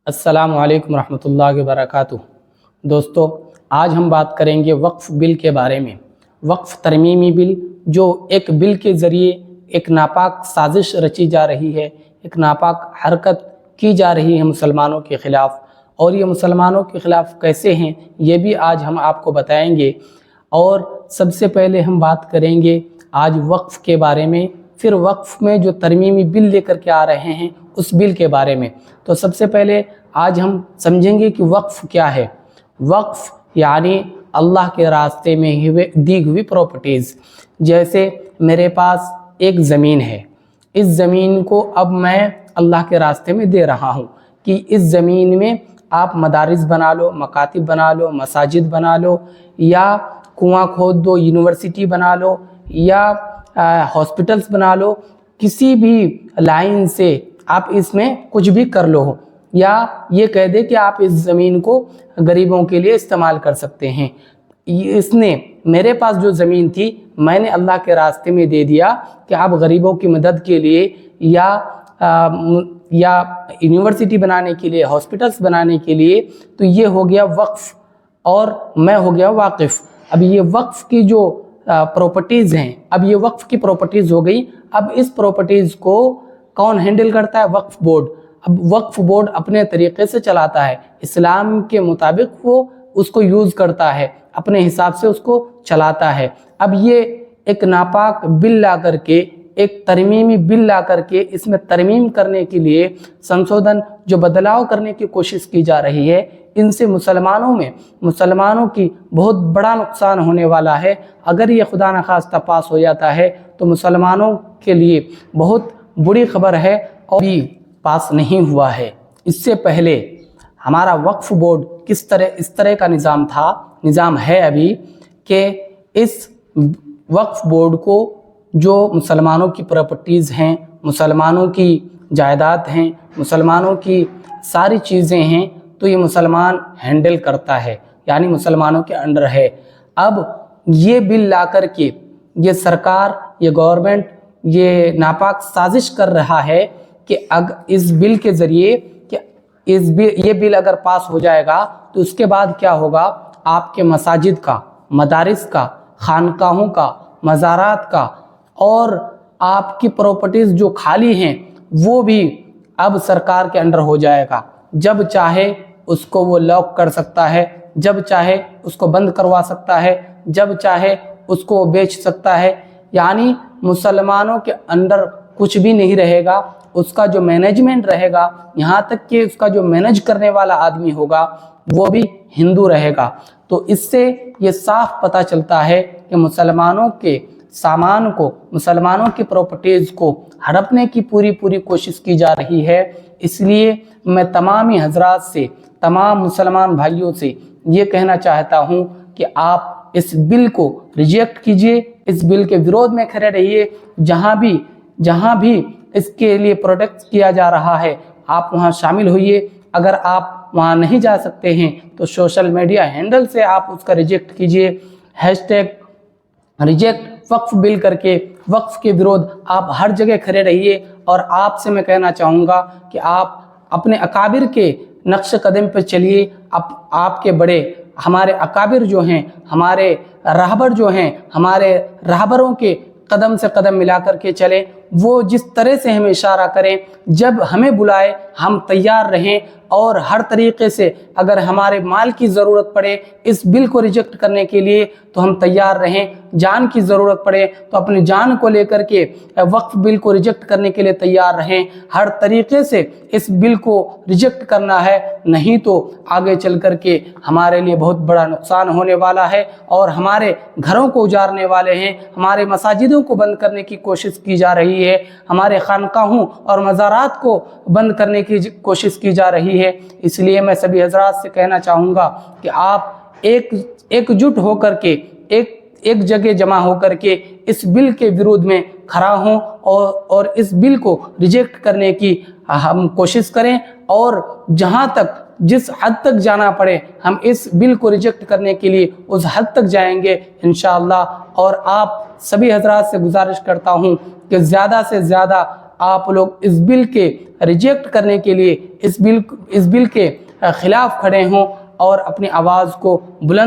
अस्सलामु अलैकुम रहमतुल्लाहि व बरकातुहू। दोस्तों, आज हम बात करेंगे वक्फ़ बिल के बारे में। वक्फ़ तरमीमी बिल, जो एक बिल के ज़रिए एक नापाक साजिश रची जा रही है, एक नापाक हरकत की जा रही है मुसलमानों के ख़िलाफ़, और ये मुसलमानों के ख़िलाफ़ कैसे हैं ये भी आज हम आपको बताएंगे। और सबसे पहले हम बात करेंगे आज वक्फ़ के बारे में, फिर वक्फ़ में जो तरमीमी बिल लेकर के आ रहे हैं उस बिल के बारे में। तो सबसे पहले आज हम समझेंगे कि वक्फ़ क्या है। वक्फ़ यानी अल्लाह के रास्ते में दी हुई प्रॉपर्टीज़। जैसे मेरे पास एक ज़मीन है, इस ज़मीन को अब मैं अल्लाह के रास्ते में दे रहा हूँ कि इस ज़मीन में आप मदारिस बना लो, मकातिब बना लो, मसाजिद बना लो, या कुआं खोद दो, यूनिवर्सिटी बना लो, या हॉस्पिटल्स बना लो। किसी भी लाइन से आप इसमें कुछ भी कर लो, या ये कह दे कि आप इस ज़मीन को गरीबों के लिए इस्तेमाल कर सकते हैं। इसने मेरे पास जो ज़मीन थी मैंने अल्लाह के रास्ते में दे दिया कि आप गरीबों की मदद के लिए या यूनिवर्सिटी बनाने के लिए, हॉस्पिटल्स बनाने के लिए। तो ये हो गया वक्फ़ और मैं हो गया वाकिफ़। अब ये वक्फ़ की जो प्रॉपर्टीज़ हैं, अब ये वक्फ़ की प्रॉपर्टीज़ हो गई। अब इस प्रॉपर्टीज़ को कौन हैंडल करता है? वक्फ़ बोर्ड। अब वक्फ़ बोर्ड अपने तरीक़े से चलाता है, इस्लाम के मुताबिक वो उसको यूज़ करता है, अपने हिसाब से उसको चलाता है। अब ये एक नापाक बिल ला करके, एक तरमीमी बिल ला करके इसमें तरमीम करने के लिए, संशोधन जो बदलाव करने की कोशिश की जा रही है, इनसे मुसलमानों की बहुत बड़ा नुकसान होने वाला है। अगर ये खुदा न खास्ता पास हो जाता है तो मुसलमानों के लिए बहुत बुरी खबर है, और भी पास नहीं हुआ है। इससे पहले हमारा वक्फ़ बोर्ड इस तरह का निज़ाम है अभी कि इस वक्फ़ बोर्ड को जो मुसलमानों की प्रॉपर्टीज़ हैं, मुसलमानों की जायदाद हैं, मुसलमानों की सारी चीज़ें हैं, तो ये मुसलमान हैंडल करता है, यानी मुसलमानों के अंडर है। अब ये बिल ला कर के ये सरकार, ये गवर्नमेंट ये नापाक साजिश कर रहा है कि इस बिल के ज़रिए कि ये बिल अगर पास हो जाएगा तो उसके बाद क्या होगा? आपके मसाजिद का, मदारिस का, खानकाहों का, मज़ारात का, और आपकी प्रॉपर्टीज़ जो खाली हैं वो भी अब सरकार के अंडर हो जाएगा। जब चाहे उसको वो लॉक कर सकता है, जब चाहे उसको बंद करवा सकता है, जब चाहे उसको बेच सकता है। यानी मुसलमानों के अंडर कुछ भी नहीं रहेगा। उसका जो मैनेजमेंट रहेगा, यहाँ तक कि उसका जो मैनेज करने वाला आदमी होगा वो भी हिंदू रहेगा। तो इससे ये साफ पता चलता है कि मुसलमानों के सामान को, मुसलमानों की प्रॉपर्टीज़ को हड़पने की पूरी कोशिश की जा रही है। इसलिए मैं तमाम हजरात से, तमाम मुसलमान भाइयों से ये कहना चाहता हूँ कि आप इस बिल को रिजेक्ट कीजिए, इस बिल के विरोध में खड़े रहिए। जहाँ भी इसके लिए प्रोटेक्ट किया जा रहा है आप वहाँ शामिल होइए। अगर आप वहाँ नहीं जा सकते हैं तो सोशल मीडिया हैंडल से आप उसका रिजेक्ट कीजिए। #रिजेक्ट वक्फ़ बिल करके वक्फ़ के विरोध आप हर जगह खड़े रहिए। और आपसे मैं कहना चाहूँगा कि आप अपने अकाबिर के नक्श कदम पर चलिए। आपके बड़े, हमारे अकाबिर जो हैं, हमारे रहबर जो हैं, हमारे रहबरों के कदम से कदम मिला करके चलें। वो जिस तरह से हमें इशारा करें, जब हमें बुलाए हम तैयार रहें। और हर तरीक़े से अगर हमारे माल की ज़रूरत पड़े इस बिल को रिजेक्ट करने के लिए तो हम तैयार रहें। जान की ज़रूरत पड़े तो अपनी जान को लेकर के वक्फ़ बिल को रिजेक्ट करने के लिए तैयार रहें। हर तरीक़े से इस बिल को रिजेक्ट करना है, नहीं तो आगे चल कर के हमारे लिए बहुत बड़ा नुकसान होने वाला है और हमारे घरों को उजाड़ने वाले हैं। हमारे मसाजिदों को बंद करने की कोशिश की जा रही है, हमारे खानकाहों और मज़ारात को बंद करने की कोशिश की जा रही है। इसलिए मैं सभी हजरात से कहना चाहूँगा कि आप एकजुट होकर के, एक जगह जमा होकर के इस बिल के विरोध में खड़ा हों और इस बिल को रिजेक्ट करने की हम कोशिश करें। और जहां तक, जिस हद तक जाना पड़े हम इस बिल को रिजेक्ट करने के लिए उस हद तक जाएंगे इंशाअल्लाह। और आप सभी हजरात से गुजारिश करता हूं कि ज़्यादा से ज़्यादा آپ لوگ اس بل کے ریجیکٹ کرنے کے لیے اس بل کے خلاف کھڑے ہوں اور اپنی آواز کو بلند